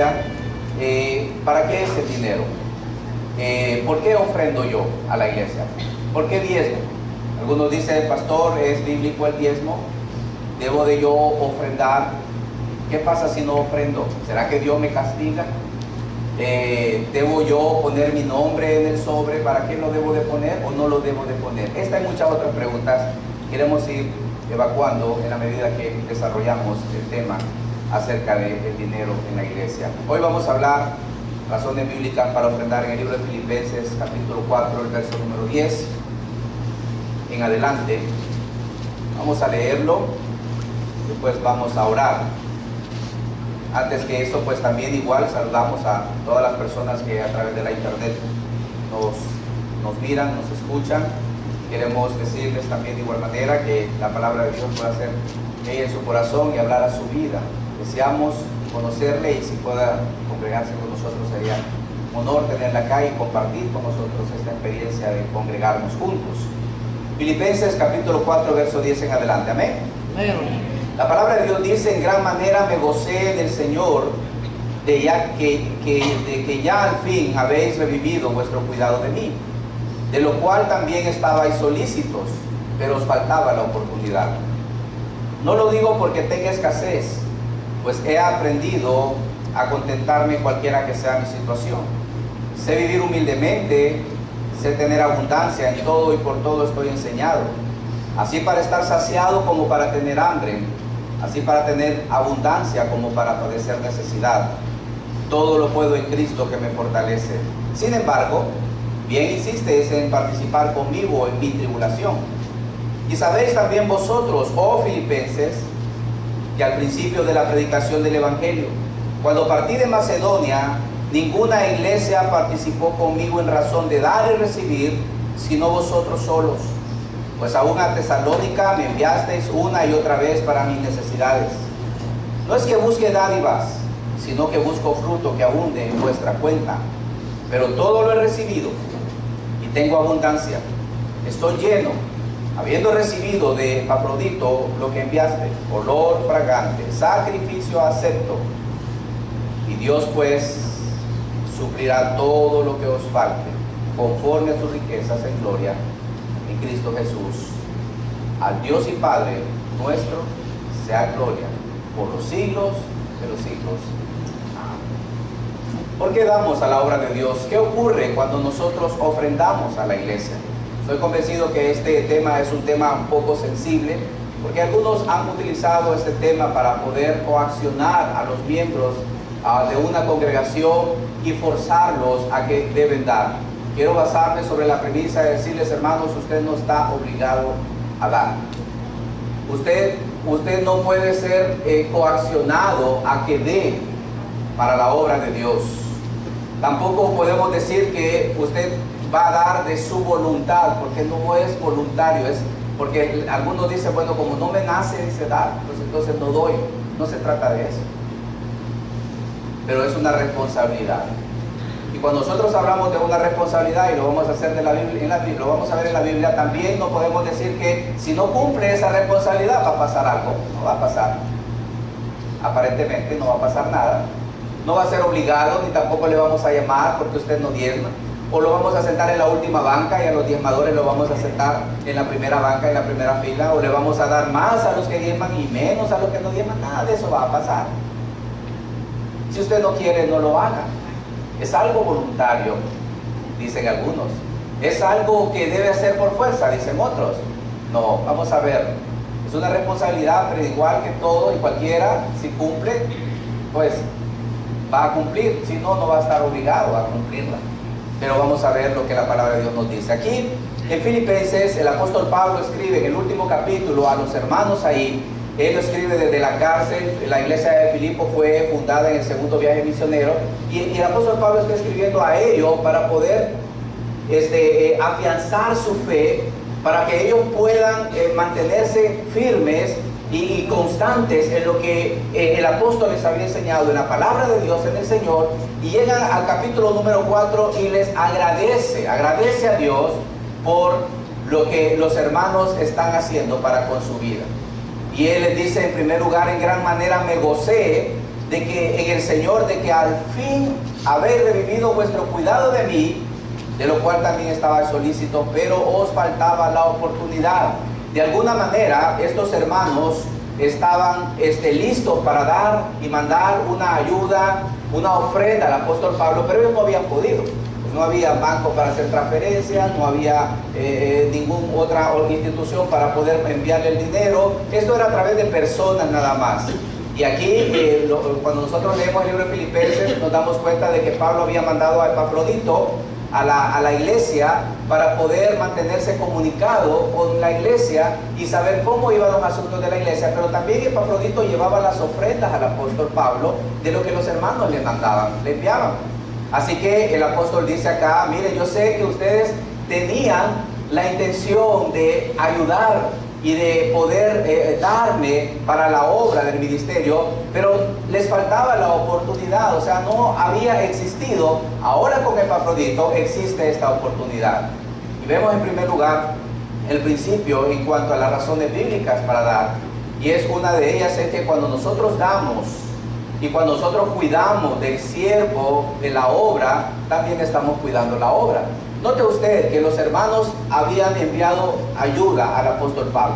iglesia, ¿para qué es el dinero? ¿Por qué ofrendo yo a la iglesia? ¿Por qué diezmo? Algunos dicen, pastor, ¿es bíblico el diezmo? ¿Debo de yo ofrendar? ¿Qué pasa si no ofrendo? ¿Será que Dios me castiga? ¿Debo yo poner mi nombre en el sobre? ¿Para qué lo debo de poner o no lo debo de poner? Esta y muchas otras preguntas queremos ir evacuando en la medida que desarrollamos el tema acerca del dinero en la iglesia. Hoy vamos a hablar razones bíblicas para ofrendar en el libro de Filipenses capítulo 4, el verso número 10 en adelante. Vamos a leerlo, después vamos a orar. Antes que eso, pues también igual saludamos a todas las personas que a través de la internet nos miran, nos escuchan. Queremos decirles también de igual manera que la palabra de Dios pueda ser ella en su corazón y hablar a su vida. Deseamos conocerle y si pueda congregarse con nosotros sería un honor tenerla acá y compartir con nosotros esta experiencia de congregarnos juntos. Filipenses capítulo 4, verso 10 en adelante. Amén. Amén. La palabra de Dios dice: en gran manera me gocé del Señor de que ya al fin habéis revivido vuestro cuidado de mí, de lo cual también estabais solícitos, pero os faltaba la oportunidad. No lo digo porque tenga escasez, pues he aprendido a contentarme cualquiera que sea mi situación. Sé vivir humildemente, sé tener abundancia en todo y por todo estoy enseñado, así para estar saciado como para tener hambre, así para tener abundancia como para padecer necesidad. Todo lo puedo en Cristo que me fortalece. Sin embargo, bien insistes en participar conmigo en mi tribulación. Y sabéis también vosotros, oh Filipenses, que al principio de la predicación del Evangelio, cuando partí de Macedonia, ninguna iglesia participó conmigo en razón de dar y recibir, sino vosotros solos. Pues aún a Tesalónica me enviasteis una y otra vez para mis necesidades. No es que busque dádivas, sino que busco fruto que abunde en vuestra cuenta. Pero todo lo he recibido y tengo abundancia. Estoy lleno, habiendo recibido de Epafrodito lo que enviaste, olor fragante, sacrificio acepto. Y Dios pues suplirá todo lo que os falte, conforme a sus riquezas en gloria en Cristo Jesús. Al Dios y Padre nuestro sea gloria por los siglos de los siglos. Amén. ¿Por qué damos a la obra de Dios? ¿Qué ocurre cuando nosotros ofrendamos a la iglesia? Estoy convencido que este tema es un tema un poco sensible, porque algunos han utilizado este tema para poder coaccionar a los miembros de una congregación y forzarlos a que deben dar. Quiero basarme sobre la premisa de decirles, hermanos, usted no está obligado a dar. Usted no puede ser coaccionado a que dé para la obra de Dios. Tampoco podemos decir que usted va a dar de su voluntad, porque no es voluntario. Es porque algunos dicen, bueno, como no me nace, dice dar, pues entonces no doy. No se trata de eso. Pero es una responsabilidad. Y cuando nosotros hablamos de una responsabilidad, y lo vamos a hacer de la Biblia, lo vamos a ver en la Biblia, también no podemos decir que si no cumple esa responsabilidad va a pasar algo. No va a pasar. Aparentemente no va a pasar nada. No va a ser obligado, ni tampoco le vamos a llamar porque usted no diezma. O lo vamos a sentar en la última banca y a los diezmadores lo vamos a sentar en la primera banca, en la primera fila. O le vamos a dar más a los que diezman y menos a los que no diezman. Nada de eso va a pasar. Si usted no quiere, no lo haga. Es algo voluntario, dicen algunos. Es algo que debe hacer por fuerza, dicen otros. No, vamos a ver. Es una responsabilidad, pero igual que todo y cualquiera, si cumple, pues va a cumplir. Si no, no va a estar obligado a cumplirla. Pero vamos a ver lo que la palabra de Dios nos dice. Aquí, en Filipenses, el apóstol Pablo escribe en el último capítulo a los hermanos ahí. Él lo escribe desde la cárcel. La iglesia de Filipo fue fundada en el segundo viaje misionero, y el apóstol Pablo está escribiendo a ellos para poder afianzar su fe, para que ellos puedan mantenerse firmes y constantes en lo que el apóstol les había enseñado en la palabra de Dios, en el Señor. Y llega al capítulo número 4 y les agradece a Dios por lo que los hermanos están haciendo para con su vida. Y él les dice, en primer lugar, en gran manera me gocé de que en el Señor, de que al fin habéis revivido vuestro cuidado de mí, de lo cual también estaba solícito, pero os faltaba la oportunidad. De alguna manera, estos hermanos estaban listos para dar y mandar una ayuda, una ofrenda al apóstol Pablo, pero ellos no habían podido. No había banco para hacer transferencias, no había ninguna otra institución para poder enviarle el dinero. Esto era a través de personas nada más. Y aquí, cuando nosotros leemos el libro de Filipenses, nos damos cuenta de que Pablo había mandado a Epafrodito a la iglesia para poder mantenerse comunicado con la iglesia y saber cómo iban los asuntos de la iglesia. Pero también Epafrodito llevaba las ofrendas al apóstol Pablo de lo que los hermanos le mandaban, le enviaban. Así que el apóstol dice acá, mire, yo sé que ustedes tenían la intención de ayudar y de poder darme para la obra del ministerio, pero les faltaba la oportunidad, o sea, no había existido. Ahora con Epafrodito existe esta oportunidad. Y vemos en primer lugar el principio en cuanto a las razones bíblicas para dar, y es una de ellas es que cuando nosotros damos y cuando nosotros cuidamos del siervo de la obra, también estamos cuidando la obra. Note usted que los hermanos habían enviado ayuda al apóstol Pablo.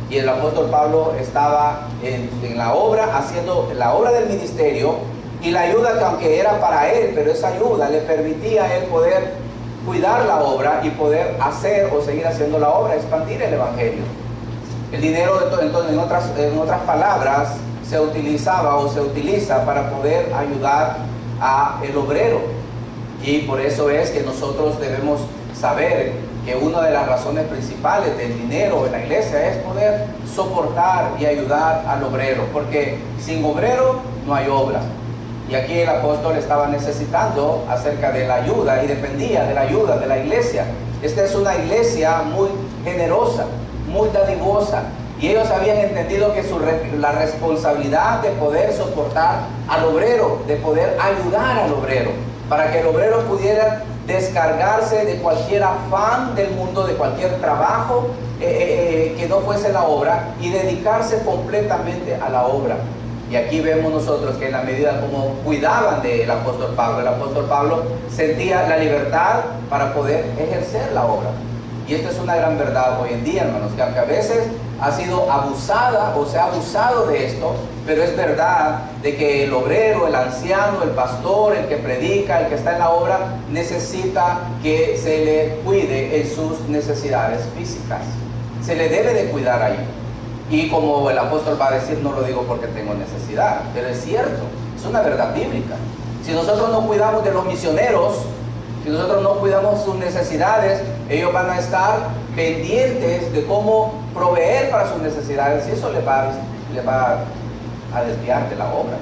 Y el apóstol Pablo estaba en la obra, haciendo la obra del ministerio. Y la ayuda que aunque era para él, pero esa ayuda le permitía a él poder cuidar la obra y poder hacer o seguir haciendo la obra, expandir el evangelio. El dinero, entonces, en otras palabras, se utilizaba o se utiliza para poder ayudar al obrero. Y por eso es que nosotros debemos saber que una de las razones principales del dinero en la iglesia es poder soportar y ayudar al obrero, porque sin obrero no hay obra. Y aquí el apóstol estaba necesitando acerca de la ayuda y dependía de la ayuda de la iglesia. Esta es una iglesia muy generosa, muy dadivosa, y ellos habían entendido que la responsabilidad de poder soportar al obrero, de poder ayudar al obrero, para que el obrero pudiera descargarse de cualquier afán del mundo, de cualquier trabajo que no fuese la obra, y dedicarse completamente a la obra. Y aquí vemos nosotros que en la medida como cuidaban del apóstol Pablo sentía la libertad para poder ejercer la obra. Y esta es una gran verdad hoy en día, hermanos, que aunque a veces ha sido abusada o se ha abusado de esto, pero es verdad de que el obrero, el anciano, el pastor, el que predica, el que está en la obra, necesita que se le cuide en sus necesidades físicas. Se le debe de cuidar ahí. Y como el apóstol va a decir, no lo digo porque tengo necesidad, pero es cierto, es una verdad bíblica. Si nosotros no cuidamos de los misioneros, si nosotros no cuidamos sus necesidades, ellos van a estar pendientes de cómo proveer para sus necesidades, y eso le va a desviar de la obra.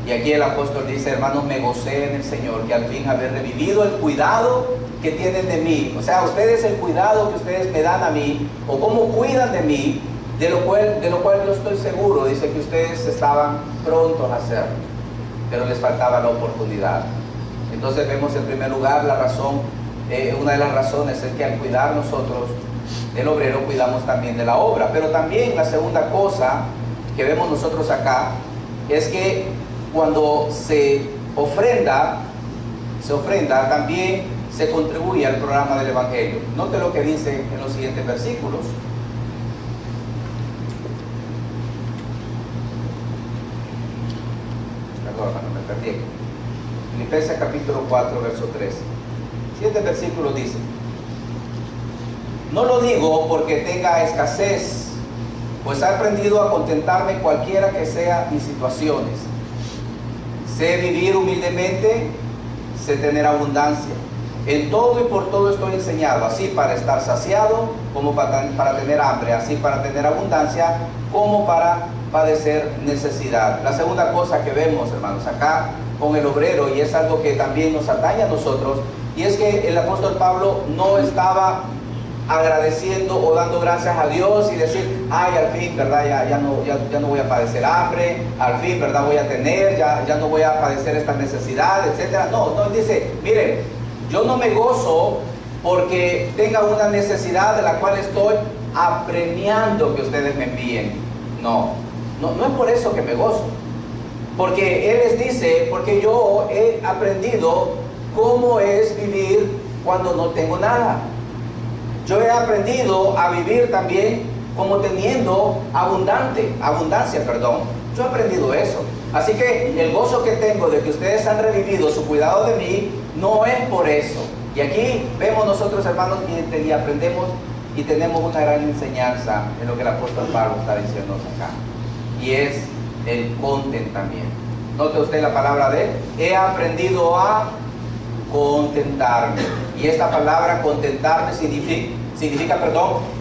Y aquí el apóstol dice, hermanos, me gocé en el Señor, que al fin haber revivido el cuidado que tienen de mí. O sea, ustedes el cuidado que ustedes me dan a mí, o cómo cuidan de mí, de lo cual yo estoy seguro, dice que ustedes estaban prontos a hacerlo, pero les faltaba la oportunidad. Entonces vemos en primer lugar la razón, una de las razones es que al cuidar nosotros del obrero, cuidamos también de la obra. Pero también la segunda cosa que vemos nosotros acá es que cuando se ofrenda, también se contribuye al programa del evangelio. Note lo que dice en los siguientes versículos. Me perdí. Filipenses capítulo 4, verso 13. Siguiente versículo dice: no lo digo porque tenga escasez, pues he aprendido a contentarme cualquiera que sea mis situaciones. Sé vivir humildemente, sé tener abundancia. En todo y por todo estoy enseñado, así para estar saciado como para tener hambre, así para tener abundancia como para padecer necesidad. La segunda cosa que vemos, hermanos, acá con el obrero, y es algo que también nos atañe a nosotros, y es que el apóstol Pablo no estaba agradeciendo o dando gracias a Dios y decir, ay, al fin, ¿verdad? Ya no voy a padecer hambre, al fin, ¿verdad? Voy a tener, ya no voy a padecer esta necesidad, etcétera. No, dice, miren, yo no me gozo porque tenga una necesidad de la cual estoy apremiando que ustedes me envíen. No es por eso que me gozo. Porque Él les dice, porque yo he aprendido cómo es vivir cuando no tengo nada. Yo he aprendido a vivir también como teniendo abundancia. Yo he aprendido eso. Así que el gozo que tengo de que ustedes han revivido su cuidado de mí, no es por eso. Y aquí vemos nosotros, hermanos, y aprendemos y tenemos una gran enseñanza en lo que el apóstol Pablo está diciéndonos acá. Y es el contentamiento. Note usted la palabra de él. He aprendido a contentarme. Y esta palabra contentarme significa,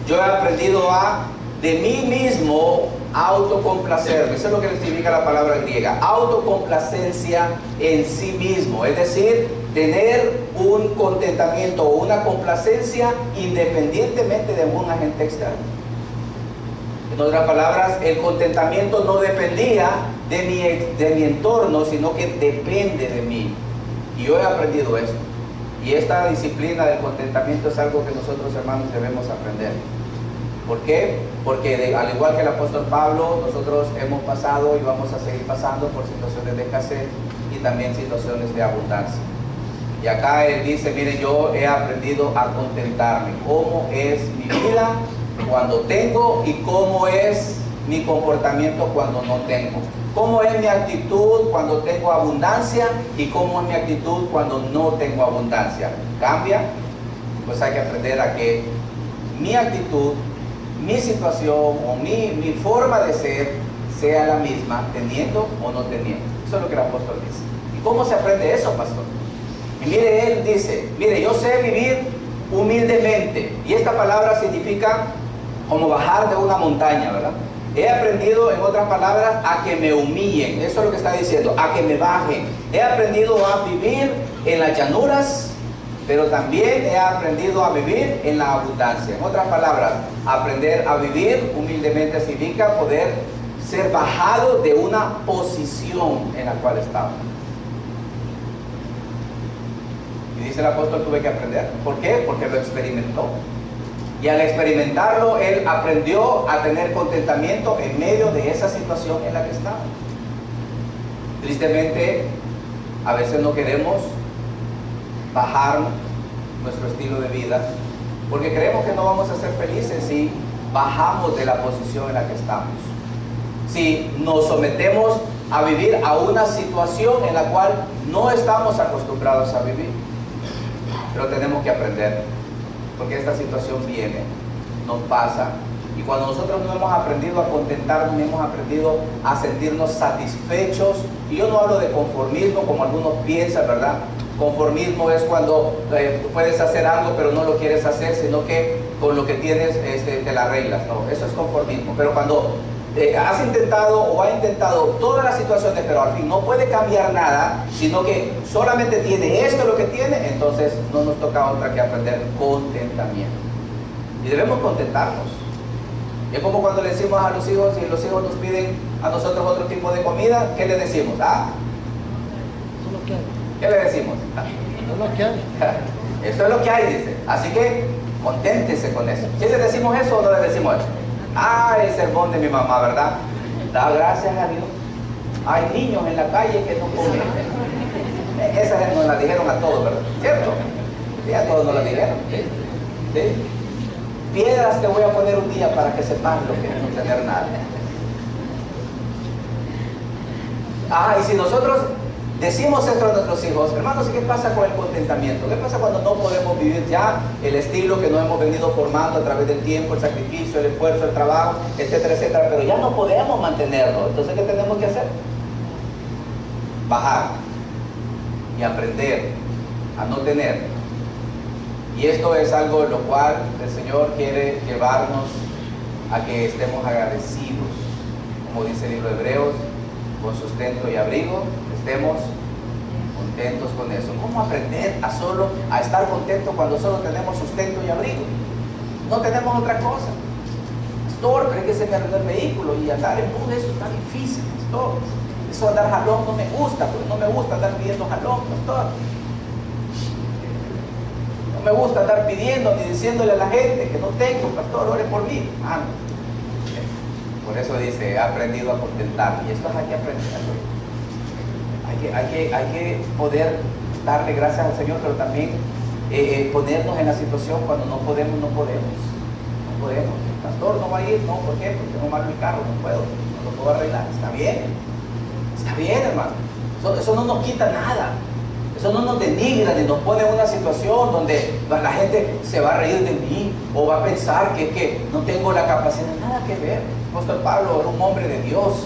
yo he aprendido a de mí mismo autocomplacerme. Eso es lo que significa la palabra griega. Autocomplacencia en sí mismo. Es decir, tener un contentamiento o una complacencia independientemente de un agente externo. En otras palabras, el contentamiento no dependía de mi entorno, sino que depende de mí. Y yo he aprendido esto. Y esta disciplina del contentamiento es algo que nosotros, hermanos, debemos aprender. ¿Por qué? Porque al igual que el apóstol Pablo, nosotros hemos pasado y vamos a seguir pasando por situaciones de escasez y también situaciones de abundancia. Y acá él dice, mire, yo he aprendido a contentarme. ¿Cómo es mi vida cuando tengo y cómo es mi comportamiento cuando no tengo? ¿Cómo es mi actitud cuando tengo abundancia y cómo es mi actitud cuando no tengo abundancia? ¿Cambia? Pues hay que aprender a que mi actitud, mi situación o mi forma de ser sea la misma, teniendo o no teniendo. Eso es lo que el apóstol dice. ¿Y cómo se aprende eso, pastor? Y mire, él dice, mire, yo sé vivir humildemente. Y esta palabra significa como bajar de una montaña, ¿verdad? He aprendido, en otras palabras, a que me humillen. Eso es lo que está diciendo, a que me bajen. He aprendido a vivir en las llanuras, pero también he aprendido a vivir en la abundancia. En otras palabras, aprender a vivir humildemente significa poder ser bajado de una posición en la cual estaba. Y dice el apóstol, tuve que aprender. ¿Por qué? Porque lo experimentó. Y al experimentarlo, él aprendió a tener contentamiento en medio de esa situación en la que estaba. Tristemente, a veces no queremos bajar nuestro estilo de vida porque creemos que no vamos a ser felices si bajamos de la posición en la que estamos. Si nos sometemos a vivir a una situación en la cual no estamos acostumbrados a vivir. Pero tenemos que aprender, porque esta situación viene, nos pasa, y cuando nosotros no hemos aprendido a contentarnos, no hemos aprendido a sentirnos satisfechos, y yo no hablo de conformismo como algunos piensan, ¿verdad? Conformismo es cuando puedes hacer algo pero no lo quieres hacer, sino que con lo que tienes te la arreglas, ¿no? Eso es conformismo. Pero cuando has intentado o ha intentado todas las situaciones, pero al fin no puede cambiar nada, sino que solamente tiene esto lo que tiene, entonces no nos toca otra que aprender contentamiento. Y debemos contentarnos. Es como cuando le decimos a los hijos, y los hijos nos piden a nosotros otro tipo de comida, ¿qué le decimos? ¿Qué le decimos? Eso es lo que hay. Eso es lo que hay, dice. Así que conténtese con eso. ¿Sí le decimos eso o no le decimos eso? El sermón de mi mamá, ¿verdad? Da gracias a Dios. Hay niños en la calle que no comen. Esas nos las dijeron a todos, ¿verdad? ¿Cierto? Sí, a todos nos las dijeron. ¿Sí? ¿Sí? Piedras te voy a poner un día para que sepas lo que es no tener nada. Y si nosotros decimos esto a nuestros hijos, hermanos, ¿y qué pasa con el contentamiento? ¿Qué pasa cuando no podemos vivir ya el estilo que nos hemos venido formando a través del tiempo, el sacrificio, el esfuerzo, el trabajo, etcétera, etcétera? Pero ya no podemos mantenerlo. Entonces, ¿qué tenemos que hacer? Bajar y aprender a no tener. Y esto es algo en lo cual el Señor quiere llevarnos a que estemos agradecidos, como dice el libro de Hebreos, con sustento y abrigo, estemos contentos con eso. ¿Cómo aprender a estar contentos cuando solo tenemos sustento y abrigo? No tenemos otra cosa. Pastor, pero es que se me arruinó el vehículo y andar en bus, eso está difícil, pastor. Eso de andar jalón no me gusta, pues no me gusta andar pidiendo jalón, pastor. No me gusta andar pidiendo ni diciéndole a la gente que no tengo, pastor, ore por mí. Por eso dice, he aprendido a contentar. Y esto hay que aprenderlo. Hay que poder darle gracias al Señor, pero también ponernos en la situación cuando no podemos. No podemos. El pastor no va a ir, no, ¿por qué? Porque tengo mal mi carro, no lo puedo arreglar. Está bien, hermano. Eso no nos quita nada. Eso no nos denigra ni nos pone en una situación donde la gente se va a reír de mí o va a pensar que no tengo la capacidad. Nada que ver. El apóstol Pablo era un hombre de Dios,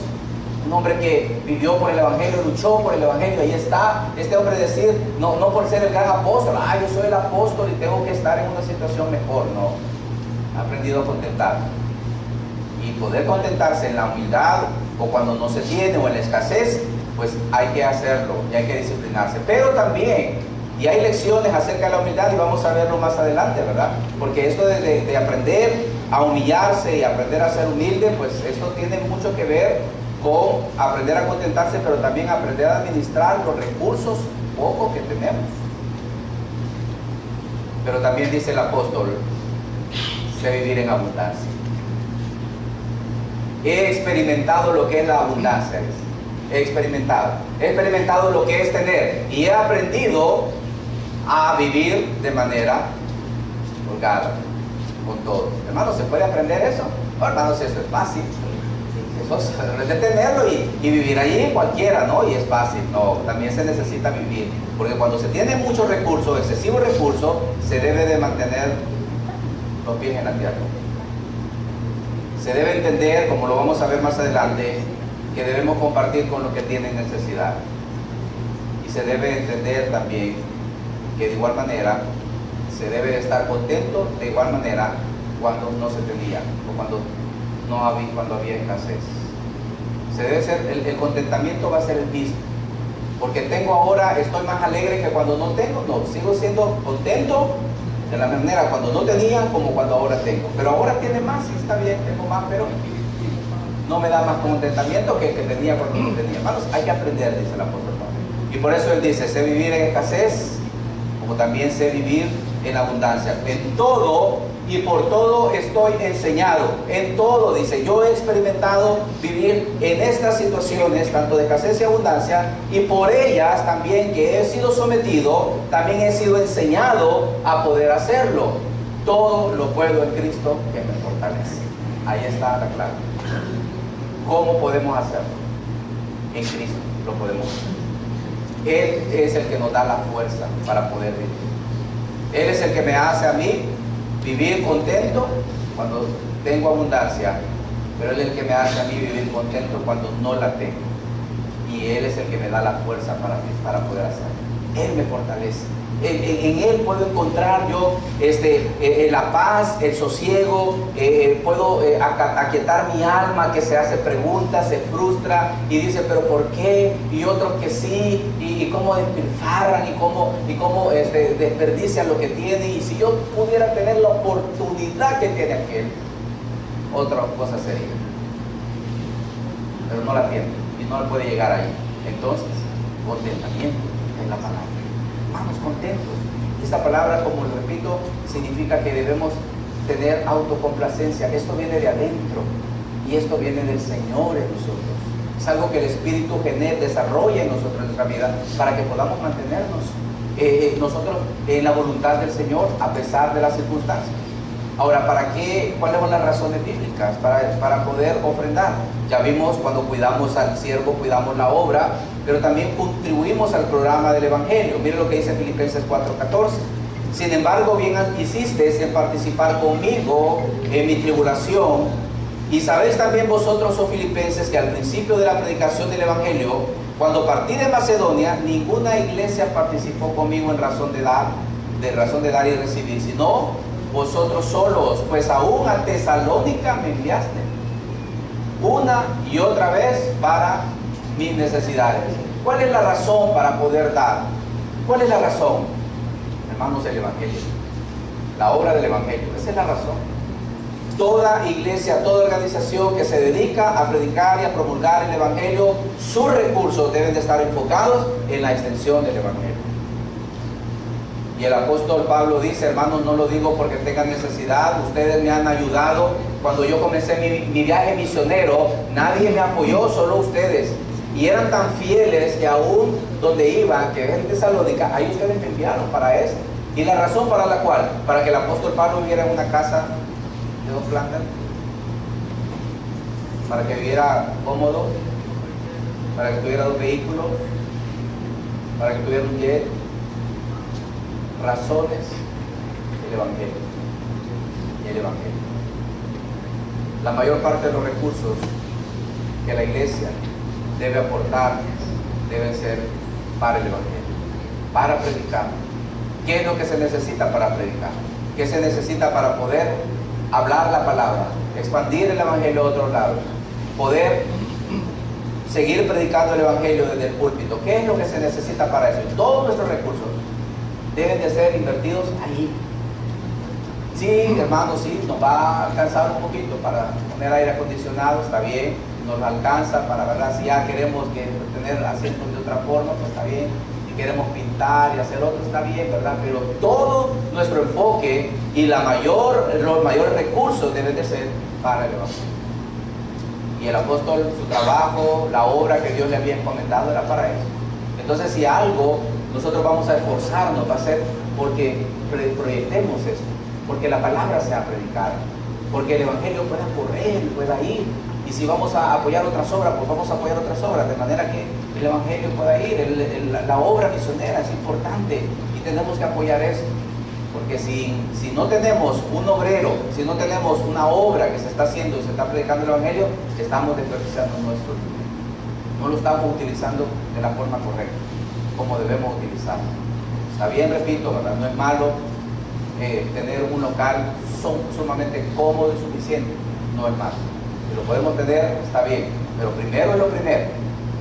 un hombre que vivió por el Evangelio, luchó por el Evangelio. Ahí está este hombre decir, no por ser el gran apóstol, yo soy el apóstol y tengo que estar en una situación mejor. No, ha aprendido a contentar. Y poder contentarse en la humildad o cuando no se tiene o en la escasez, pues hay que hacerlo y hay que disciplinarse. Pero también, y hay lecciones acerca de la humildad y vamos a verlo más adelante, ¿verdad? Porque esto de aprender a humillarse y aprender a ser humilde, pues esto tiene mucho que ver con aprender a contentarse, pero también aprender a administrar los recursos pocos que tenemos. Pero también dice el apóstol, sé vivir en abundancia. He experimentado lo que es la abundancia. He experimentado lo que es tener y he aprendido a vivir de manera holgada con todo. Hermanos, ¿se puede aprender eso? No, hermanos, eso es fácil. Eso es de tenerlo y vivir allí cualquiera, ¿no? Y es fácil. No, también se necesita vivir, porque cuando se tiene muchos recursos, excesivos recursos, se debe de mantener los pies en la tierra. Se debe entender, como lo vamos a ver más adelante, que debemos compartir con los que tienen necesidad. Y se debe entender también que de igual manera se debe estar contento de igual manera cuando no se tenía o cuando había escasez. Se debe ser, el contentamiento va a ser el mismo. Porque tengo ahora, estoy más alegre que cuando no tengo. No, sigo siendo contento de la manera cuando no tenía como cuando ahora tengo. Pero ahora tiene más, sí está bien, tengo más, pero no me da más contentamiento que el que tenía cuando no tenía. Hermanos, hay que aprender, dice el apóstol Pablo. Y por eso él dice, sé vivir en escasez, como también sé vivir en abundancia. En todo y por todo estoy enseñado. En todo, dice, yo he experimentado vivir en estas situaciones, tanto de escasez y abundancia, y por ellas también que he sido sometido, también he sido enseñado a poder hacerlo. Todo lo puedo en Cristo que me fortalece. Ahí está la clave. ¿Cómo podemos hacerlo? En Cristo lo podemos hacer. Él es el que nos da la fuerza para poder vivir. Él es el que me hace a mí vivir contento cuando tengo abundancia, pero Él es el que me hace a mí vivir contento cuando no la tengo. Y Él es el que me da la fuerza para poder hacerlo. Él me fortalece. En Él puedo encontrar yo la paz, el sosiego, puedo aquietar mi alma que se hace preguntas, se frustra y dice, pero ¿por qué? Y otros que sí, y cómo despilfarran, y cómo desperdician lo que tienen. Y si yo pudiera tener la oportunidad que tiene aquel, otra cosa sería. Pero no la tiene y no le puede llegar ahí. Entonces, contentamiento es la palabra. Vamos contentos. Esta palabra, como lo repito, significa que debemos tener autocomplacencia. Esto viene de adentro y esto viene del Señor en nosotros. Es algo que el Espíritu desarrolla en nosotros, en nuestra vida, para que podamos mantenernos nosotros en la voluntad del Señor a pesar de las circunstancias. Ahora, ¿cuáles son las razones bíblicas para poder ofrendar? Ya vimos cuando cuidamos al siervo, cuidamos la obra, pero también contribuimos al programa del Evangelio. Mire lo que dice Filipenses 4:14. Sin embargo, bien hiciste en participar conmigo en mi tribulación. Y sabéis también vosotros, oh filipenses, que al principio de la predicación del Evangelio, cuando partí de Macedonia, ninguna iglesia participó conmigo en razón de dar y recibir, sino vosotros solos, pues aún a Tesalónica me enviaste una y otra vez para mis necesidades. ¿Cuál es la razón para poder dar? ¿Cuál es la razón? Hermanos, el Evangelio, la obra del Evangelio, esa es la razón. Toda iglesia, toda organización que se dedica a predicar y a promulgar el Evangelio, sus recursos deben de estar enfocados en la extensión del Evangelio. Y el apóstol Pablo dice, hermanos, no lo digo porque tengan necesidad, ustedes me han ayudado. Cuando yo comencé mi viaje misionero, nadie me apoyó, solo ustedes. Y eran tan fieles que aún donde iban, que en Tesalónica, ahí ustedes me enviaron para eso. Y la razón para la cual, para que el apóstol Pablo viviera en una casa de 2 plantas, para que viviera cómodo, para que tuviera 2 vehículos, para que tuviera un jet. Razones, el Evangelio. Y el Evangelio. La mayor parte de los recursos que la iglesia debe aportar deben ser para el Evangelio, para predicar. ¿Qué es lo que se necesita para predicar? ¿Qué se necesita para poder hablar la palabra, expandir el Evangelio a otros lados, poder seguir predicando el Evangelio desde el púlpito? ¿Qué es lo que se necesita para eso? Y todos nuestros recursos deben de ser invertidos ahí. Sí, hermanos, sí, nos va a alcanzar un poquito para poner aire acondicionado, está bien, nos alcanza para, ¿verdad? Si ya queremos tener asientos de otra forma, pues está bien. Si queremos pintar y hacer otro, está bien, ¿verdad? Pero todo nuestro enfoque y los mayores recursos deben de ser para el Evangelio. Y el apóstol, su trabajo, la obra que Dios le había encomendado era para eso. Entonces, si algo nosotros vamos a esforzarnos, va a ser porque proyectemos esto, porque la palabra sea predicada, porque el Evangelio pueda correr, pueda ir. Y si vamos a apoyar otras obras, pues vamos a apoyar otras obras, de manera que el Evangelio pueda ir. La obra misionera es importante y tenemos que apoyar eso. Porque si no tenemos un obrero, si no tenemos una obra que se está haciendo y se está predicando el Evangelio, estamos desperdiciando nuestro dinero. No lo estamos utilizando de la forma correcta, como debemos utilizarlo. Está bien, repito, ¿verdad? No es malo tener un local sumamente cómodo y suficiente, no es malo. Si lo podemos tener, está bien, pero primero es lo primero.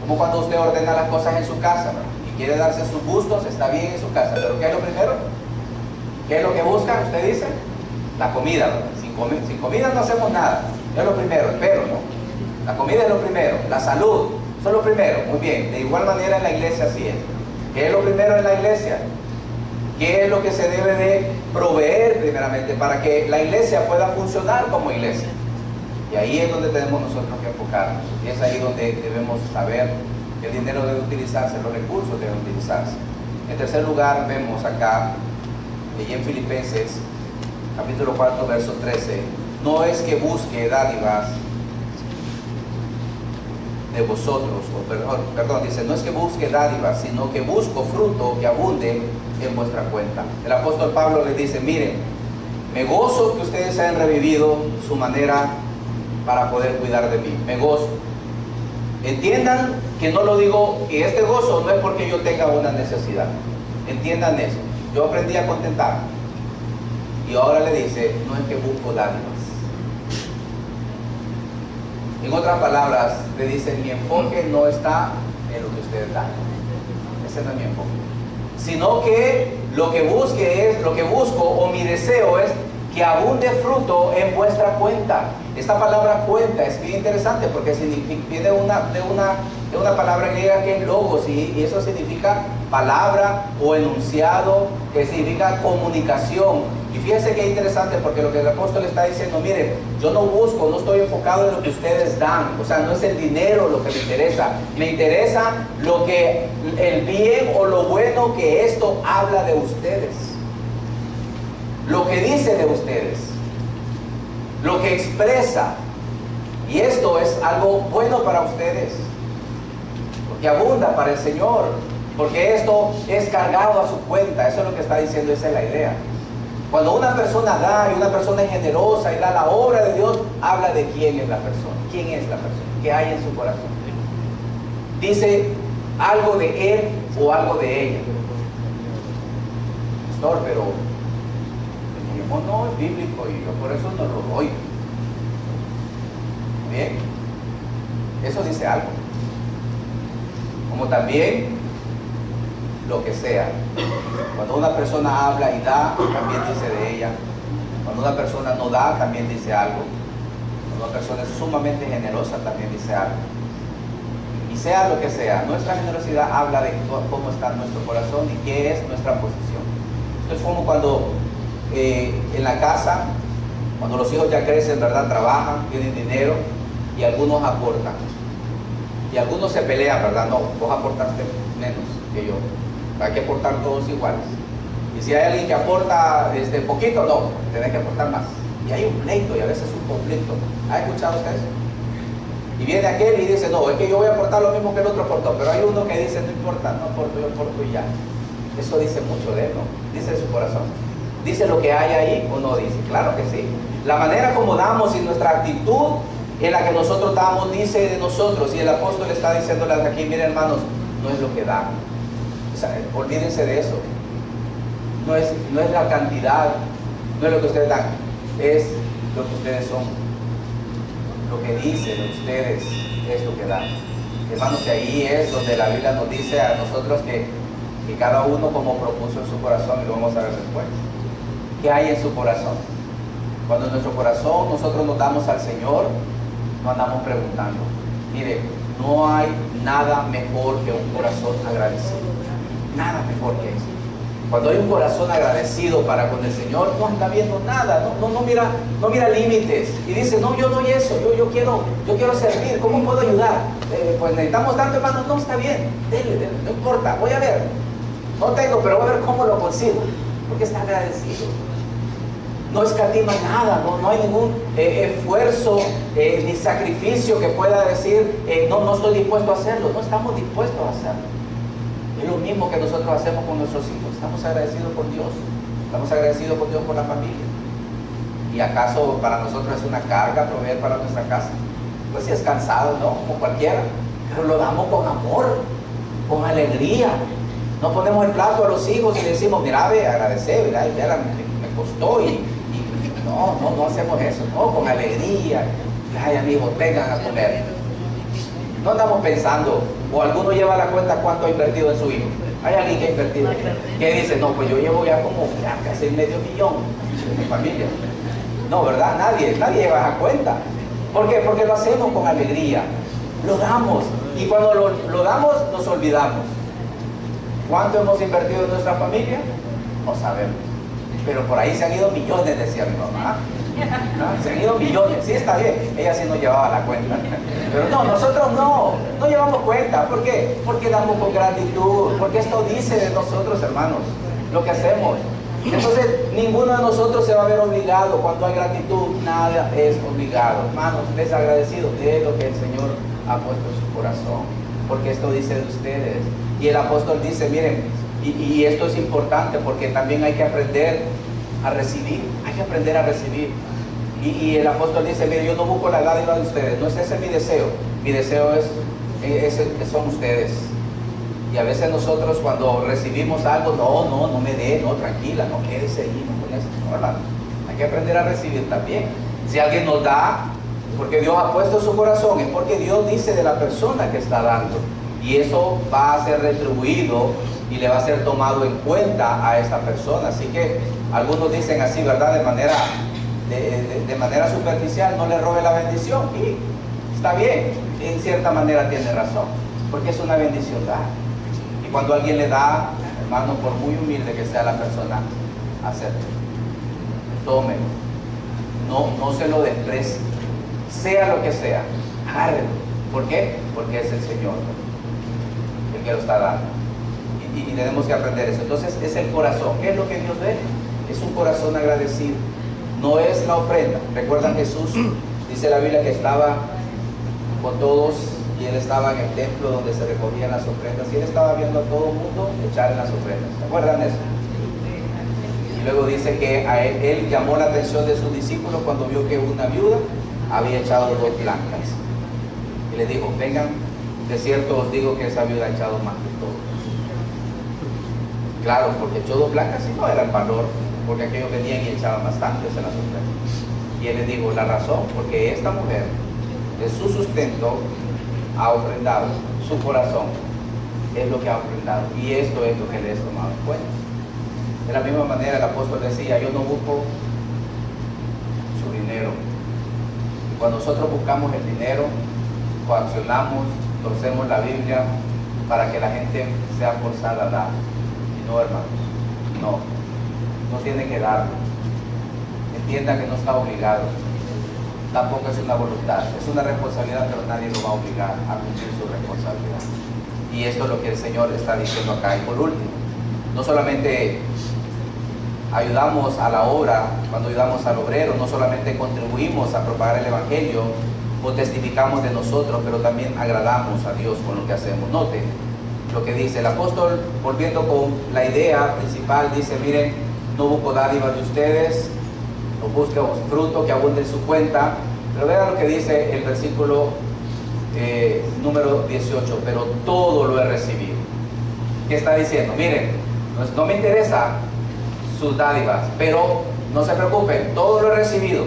Como cuando usted ordena las cosas en su casa, ¿verdad? Y quiere darse sus gustos, está bien en su casa, pero ¿qué es lo primero? ¿Qué es lo que busca? Usted dice, la comida, ¿verdad? Sin comida no hacemos nada, es lo primero, espero, ¿no? La comida es lo primero, la salud, eso es lo primero, muy bien. De igual manera en la iglesia así es. ¿Qué es lo primero en la iglesia? ¿Qué es lo que se debe de proveer primeramente para que la iglesia pueda funcionar como iglesia? Y ahí es donde tenemos nosotros que enfocarnos. Y es ahí donde debemos saber que el dinero debe utilizarse, los recursos deben utilizarse. En tercer lugar, vemos acá, y en Filipenses, capítulo 4, verso 13, no es que busque dádivas de vosotros, dice, no es que busque dádivas, sino que busco fruto que abunde en vuestra cuenta. El apóstol Pablo les dice, miren, me gozo que ustedes hayan revivido su manera para poder cuidar de mí, me gozo. Entiendan que no lo digo, que este gozo no es porque yo tenga una necesidad, entiendan eso. Yo aprendí a contentar y ahora le dice, no es que busco dádivas. En otras palabras, le dice, mi enfoque no está en lo que ustedes dan. Ese no es mi enfoque. Sino que lo que busco o mi deseo es que abunde fruto en vuestra cuenta. Esta palabra cuenta es bien interesante porque viene de una palabra griega que es logos y eso significa palabra o enunciado, que significa comunicación. Y fíjense que interesante porque lo que el apóstol está diciendo, miren, yo no estoy enfocado en lo que ustedes dan, o sea, no es el dinero lo que me interesa lo que, el bien o lo bueno que esto habla de ustedes, lo que dice de ustedes, lo que expresa, y esto es algo bueno para ustedes, porque abunda para el Señor, porque esto es cargado a su cuenta, eso es lo que está diciendo, esa es la idea. Cuando una persona da y una persona es generosa y da la obra de Dios, habla de quién es la persona, qué hay en su corazón. Dice algo de él o algo de ella. Pastor, pero el diezmo no es bíblico y yo por eso no lo doy. Bien, eso dice algo. Como también lo que sea. Cuando una persona habla y da, también dice de ella. Cuando una persona no da, también dice algo. Cuando una persona es sumamente generosa, también dice algo. Y sea lo que sea, nuestra generosidad habla de cómo está nuestro corazón y qué es nuestra posición. Esto es como cuando en la casa, cuando los hijos ya crecen, ¿verdad? Trabajan, tienen dinero y algunos aportan. Y algunos se pelean, ¿verdad? No, vos aportaste menos que yo. Hay que aportar todos iguales. Y si hay alguien que aporta poquito, no, tenés que aportar más. Y hay un pleito y a veces un conflicto. ¿Ha escuchado usted eso? Y viene aquel y dice, no, es que yo voy a aportar lo mismo que el otro aportó. Pero hay uno que dice, no importa, no aporto, yo aporto y ya. Eso dice mucho de él, ¿no? Dice de su corazón. ¿Dice lo que hay ahí o no dice? Claro que sí. La manera como damos y nuestra actitud en la que nosotros damos dice de nosotros. Y el apóstol está diciéndoles aquí, miren hermanos, no es lo que dan. O sea, olvídense de eso. No es la cantidad, no es lo que ustedes dan, es lo que ustedes son. Lo que dicen ustedes es lo que dan. Hermanos, y ahí es donde la Biblia nos dice a nosotros que cada uno como propuso en su corazón, y lo vamos a ver después. ¿Qué hay en su corazón? Cuando en nuestro corazón nosotros nos damos al Señor, no andamos preguntando. Mire, no hay nada mejor que un corazón agradecido. Nada mejor que eso. Cuando hay un corazón agradecido para con el Señor, no anda viendo nada, no mira límites. Y dice, no, yo doy eso, yo quiero servir, ¿cómo puedo ayudar? Pues necesitamos tanto, hermano, no, está bien, dele, no importa, voy a ver. No tengo, pero voy a ver cómo lo consigo. Porque está agradecido. No escatima nada, no hay ningún esfuerzo ni sacrificio que pueda decir, no estoy dispuesto a hacerlo. No estamos dispuestos a hacerlo. Es lo mismo que nosotros hacemos con nuestros hijos. Estamos agradecidos con Dios. Estamos agradecidos con Dios por la familia. ¿Y acaso para nosotros es una carga proveer para nuestra casa? Pues si es cansado, ¿no? Como cualquiera. Pero lo damos con amor, con alegría. No ponemos el plato a los hijos y decimos, mira, ve, agradecer, mira, me costó y no hacemos eso, no, con alegría. Ay, amigos, vengan a comer. No andamos pensando, o alguno lleva la cuenta cuánto ha invertido en su hijo. Hay alguien que ha invertido, que dice, no, pues yo llevo ya como casi $500,000 en mi familia. No, ¿verdad? Nadie lleva esa cuenta. ¿Por qué? Porque lo hacemos con alegría, lo damos, y cuando lo damos nos olvidamos. ¿Cuánto hemos invertido en nuestra familia? No sabemos. Pero por ahí se han ido millones, decía mi mamá. ¿No? Se han ido millones. Sí, está bien. Ella sí no llevaba la cuenta. Pero no, nosotros no llevamos cuenta. ¿Por qué? Porque damos con gratitud. Porque esto dice de nosotros, hermanos, lo que hacemos. Entonces, ninguno de nosotros se va a ver obligado. Cuando hay gratitud, nada es obligado. Hermanos, desagradecidos de lo que el Señor ha puesto en su corazón. Porque esto dice de ustedes. Y el apóstol dice, miren, y esto es importante porque también hay que aprender a recibir. Hay que aprender a recibir. Y el apóstol dice, miren, yo no busco la dádiva de ustedes. No es ese mi deseo. Mi deseo son ustedes. Y a veces nosotros cuando recibimos algo, no me dé, no, tranquila, no quédese ahí, no con eso. No, hermano, hay que aprender a recibir también. Si alguien nos da, porque Dios ha puesto en su corazón, es porque Dios dice de la persona que está dando. Y eso va a ser retribuido y le va a ser tomado en cuenta a esta persona. Así que algunos dicen así, ¿verdad? De manera superficial, no le robe la bendición. Y está bien, en cierta manera tiene razón, porque es una bendición dar. Y cuando alguien le da, hermano, por muy humilde que sea la persona, acéptelo, tómelo, no se lo desprecie, sea lo que sea, agárrelo. ¿Por qué? Porque es el Señor el que lo está dando. Y tenemos que aprender eso. Entonces es el corazón. ¿Qué es lo que Dios ve? Es un corazón agradecido. No es la ofrenda. Recuerdan Jesús, dice la Biblia que estaba con todos y Él estaba en el templo donde se recogían las ofrendas y Él estaba viendo a todo el mundo echar en las ofrendas. ¿Se acuerdan de eso? Y luego dice que a él llamó la atención de sus discípulos cuando vio que una viuda había echado 2 blancas. Y le dijo, vengan, de cierto os digo que esa viuda ha echado más que todos. Claro, porque echó 2 blancas y no era el valor, porque aquellos venían y echaban bastantes en las ofrendas. Y él les dijo, la razón, porque esta mujer de su sustento ha ofrendado, su corazón es lo que ha ofrendado, y esto es lo que le he tomado en cuenta. De la misma manera el apóstol decía, yo no busco su dinero. Y cuando nosotros buscamos el dinero, coaccionamos, torcemos la Biblia para que la gente sea forzada a dar. Y no, hermanos, no tiene que darlo. Entienda que no está obligado. tampoco es una voluntad, es una responsabilidad, pero nadie lo va a obligar a cumplir su responsabilidad. Y esto es lo que el Señor está diciendo acá. Y por último, no solamente ayudamos a la obra, cuando ayudamos al obrero, no solamente contribuimos a propagar el Evangelio o testificamos de nosotros, pero también agradamos a Dios con lo que hacemos. Note lo que dice el apóstol, volviendo con la idea principal, dice, miren, no busco dádiva de ustedes, no busco fruto que abunde en su cuenta, pero vean lo que dice el versículo número 18, pero todo lo he recibido. ¿Qué está diciendo? Miren, no me interesa sus dádivas, pero no se preocupen, todo lo he recibido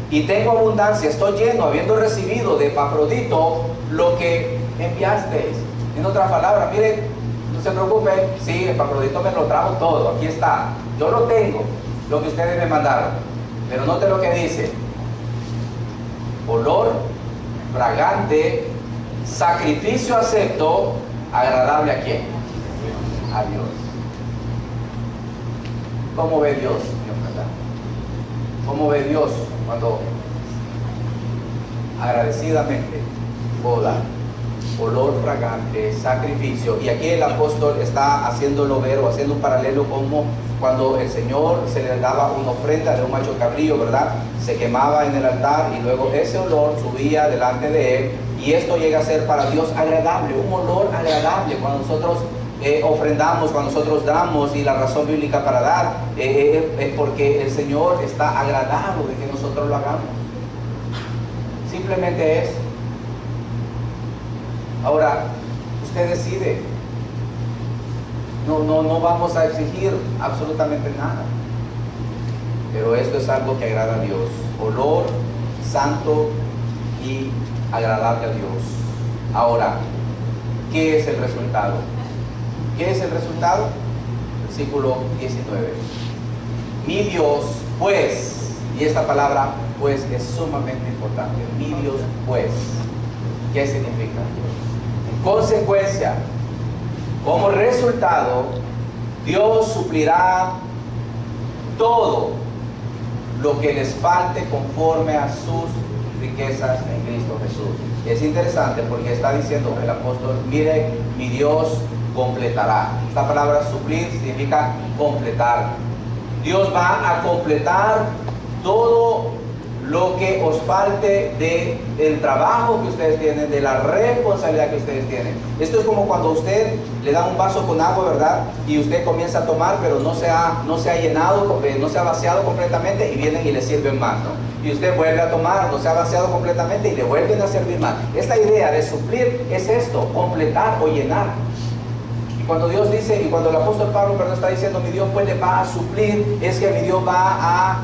y tengo abundancia, estoy lleno, habiendo recibido de Epafrodito lo que enviasteis. En otras palabras, miren, no se preocupen, sí, Epafrodito me lo trajo todo, aquí está, yo lo tengo, lo que ustedes me mandaron, pero note lo que dice: olor fragante, sacrificio acepto, agradable a quién? A Dios. ¿Cómo ve Dios, Dios, verdad? ¿Cómo ve Dios cuando agradecidamente boda, olor fragante, sacrificio? Y aquí el apóstol está haciéndolo ver, o haciendo un paralelo como cuando el Señor se le daba una ofrenda de un macho cabrío, ¿verdad? Se quemaba en el altar y luego ese olor subía delante de él, y esto llega a ser para Dios agradable, un olor agradable cuando nosotros ofrendamos, cuando nosotros damos. Y la razón bíblica para dar es porque el Señor está agradado de que nosotros lo hagamos. Simplemente es. Ahora, usted decide. No vamos a exigir absolutamente nada, pero esto es algo que agrada a Dios, olor santo y agradable a Dios. Ahora, ¿qué es el resultado? ¿Qué es el resultado? Versículo 19. Mi Dios, pues, y esta palabra pues es sumamente importante. Mi Dios, pues, ¿qué significa? En consecuencia, como resultado, Dios suplirá todo lo que les falte conforme a sus riquezas en Cristo Jesús. Es interesante porque está diciendo el apóstol, mire, mi Dios completará. Esta palabra suplir significa completar. Dios va a completar todo lo que os falte del trabajo que ustedes tienen, de la responsabilidad que ustedes tienen. Esto es como cuando usted le da un vaso con agua, ¿verdad? Y usted comienza a tomar, pero no se ha llenado, no se ha vaciado completamente, y vienen y le sirven más, ¿no? Y usted vuelve a tomar, no se ha vaciado completamente y le vuelven a servir más. Esta idea de suplir es esto, completar o llenar. Y cuando Dios dice, y cuando el apóstol Pablo, perdón, está diciendo mi Dios pues le va a suplir, es que mi Dios va a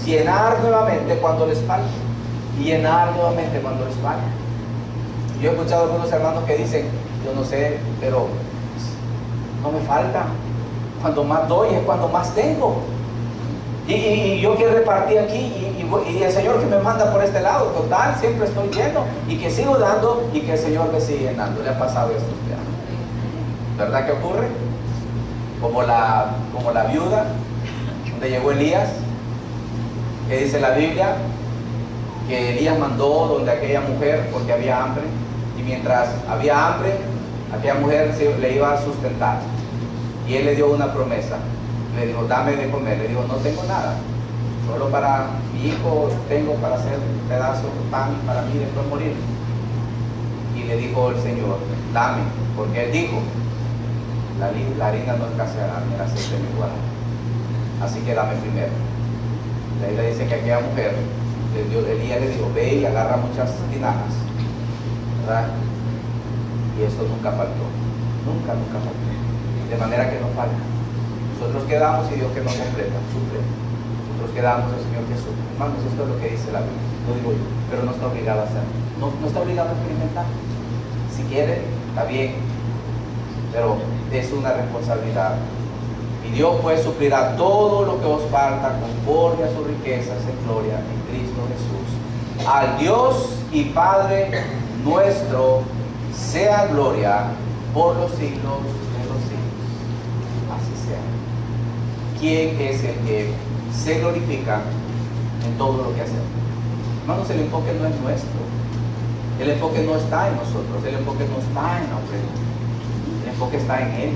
llenar nuevamente cuando les falte, y llenar nuevamente cuando les falte. Yo he escuchado a algunos hermanos que dicen, yo no sé, pero no me falta. Cuando más doy es cuando más tengo. Y yo quiero repartir aquí, y el Señor que me manda por este lado, total, siempre estoy lleno, y que sigo dando, y que el Señor me sigue llenando. Le ha pasado esto ya, ¿verdad que ocurre? Como la viuda donde llegó Elías, que dice la Biblia que Elías mandó donde aquella mujer porque había hambre, y mientras había hambre aquella mujer le iba a sustentar, y él le dio una promesa, le dijo dame de comer, le dijo no tengo nada, solo para mi hijo tengo para hacer un pedazo de pan para mí después morir. Y le dijo el Señor dame, porque él dijo la harina no escaseará ni el aceite ni igual, así que dame primero. La Biblia dice que aquella mujer, Elías le dijo, ve y agarra muchas tinajas, ¿verdad? Y eso nunca faltó, nunca faltó, de manera que no falta. Nosotros quedamos y Dios que nos completa, suple. Nosotros quedamos, el Señor que suple. Hermanos, esto es lo que dice la Biblia, lo digo yo, pero no está obligado a hacerlo, no está obligado a experimentar. Si quiere, está bien, pero es una responsabilidad. Y Dios pues suplirá todo lo que os falta conforme a sus riquezas en gloria en Cristo Jesús. Al Dios y Padre nuestro sea gloria por los siglos de los siglos. Así sea. ¿Quién es el que se glorifica en todo lo que hacemos? Hermanos, el enfoque no es nuestro. El enfoque no está en nosotros. El enfoque no está en la ofrenda. El enfoque está en Él.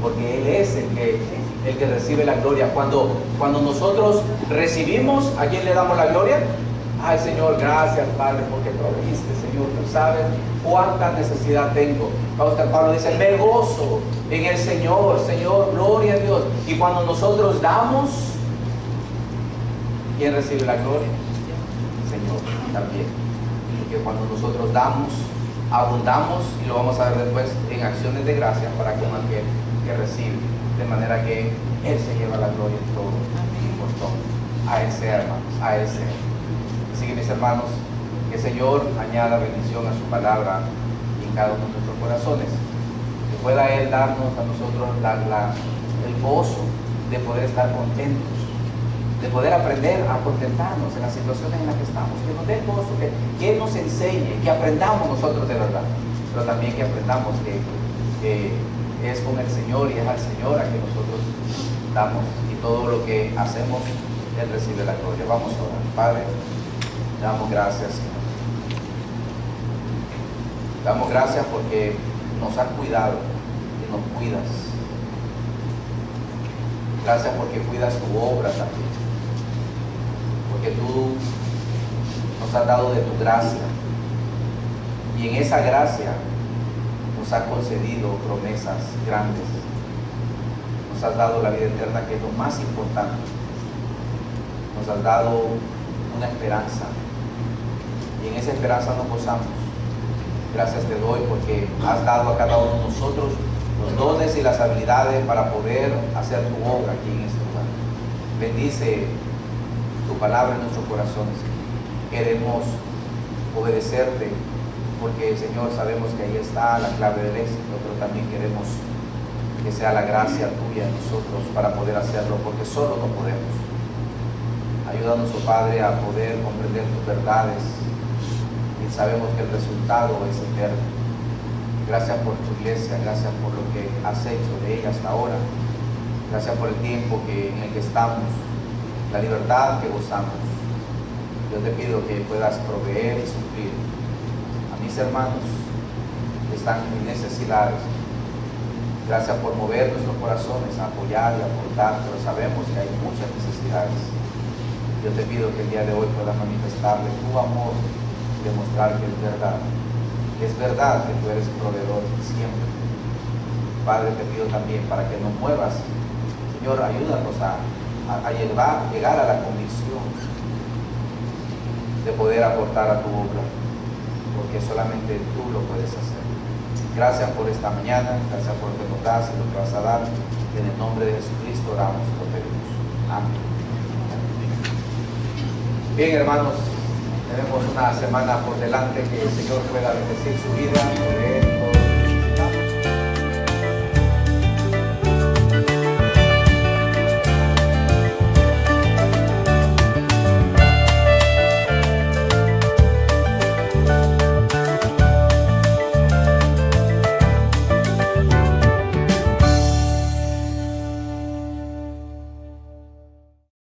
Porque Él es el que recibe la gloria. Cuando nosotros recibimos, ¿a quién le damos la gloria? Ay, Señor, gracias, Padre, porque proviste, Señor. Tú sabes cuánta necesidad tengo. Pablo dice, me gozo en el Señor. Señor, gloria a Dios. Y cuando nosotros damos, ¿quién recibe la gloria? El Señor también. Porque cuando nosotros damos, abundamos, y lo vamos a ver después, en acciones de gracia para con aquel que recibe. De manera que Él se lleva la gloria en todo y por todo. A Él sea, hermanos, a Él sea. Así que, mis hermanos, que el Señor añada bendición a su palabra en cada uno de nuestros corazones. Que pueda Él darnos a nosotros el gozo de poder estar contentos, de poder aprender a contentarnos en las situaciones en las que estamos. Que nos dé el gozo, que Él nos enseñe, que aprendamos nosotros de verdad, pero también que aprendamos que es con el Señor y es al Señor a que nosotros damos, y todo lo que hacemos Él recibe la gloria. Vamos a orar. Padre, damos gracias, Señor. Damos gracias porque nos has cuidado y nos cuidas. Gracias porque cuidas tu obra también, porque tú nos has dado de tu gracia, y en esa gracia nos has concedido promesas grandes. Nos has dado la vida eterna, que es lo más importante. Nos has dado una esperanza, y en esa esperanza nos gozamos. Gracias te doy porque has dado a cada uno de nosotros los dones y las habilidades para poder hacer tu obra aquí en este lugar. Bendice tu palabra en nuestros corazones. Queremos obedecerte, porque, Señor, sabemos que ahí está la clave del éxito, pero también queremos que sea la gracia tuya en nosotros para poder hacerlo, porque solo no podemos. Ayúdanos, oh Padre, a poder comprender tus verdades, y sabemos que el resultado es eterno. Gracias por tu iglesia, gracias por lo que has hecho de ella hasta ahora. Gracias por el tiempo en el que estamos, la libertad que gozamos. Yo te pido que puedas proveer y suplir a mis hermanos que están en necesidades. Gracias por mover nuestros corazones a apoyar y aportar, pero sabemos que hay muchas necesidades. Yo te pido que el día de hoy puedas manifestarle tu amor, demostrar que es verdad que tú eres proveedor siempre. Padre, te pido también para que nos muevas, Señor, ayúdanos a llegar a la convicción de poder aportar a tu obra, porque solamente tú lo puedes hacer. Gracias por esta mañana, gracias por lo que nos das y lo que vas a dar. En el nombre de Jesucristo oramos y lo pedimos. Amén. Bien, hermanos, tenemos una semana por delante. Que el Señor pueda bendecir su vida, poder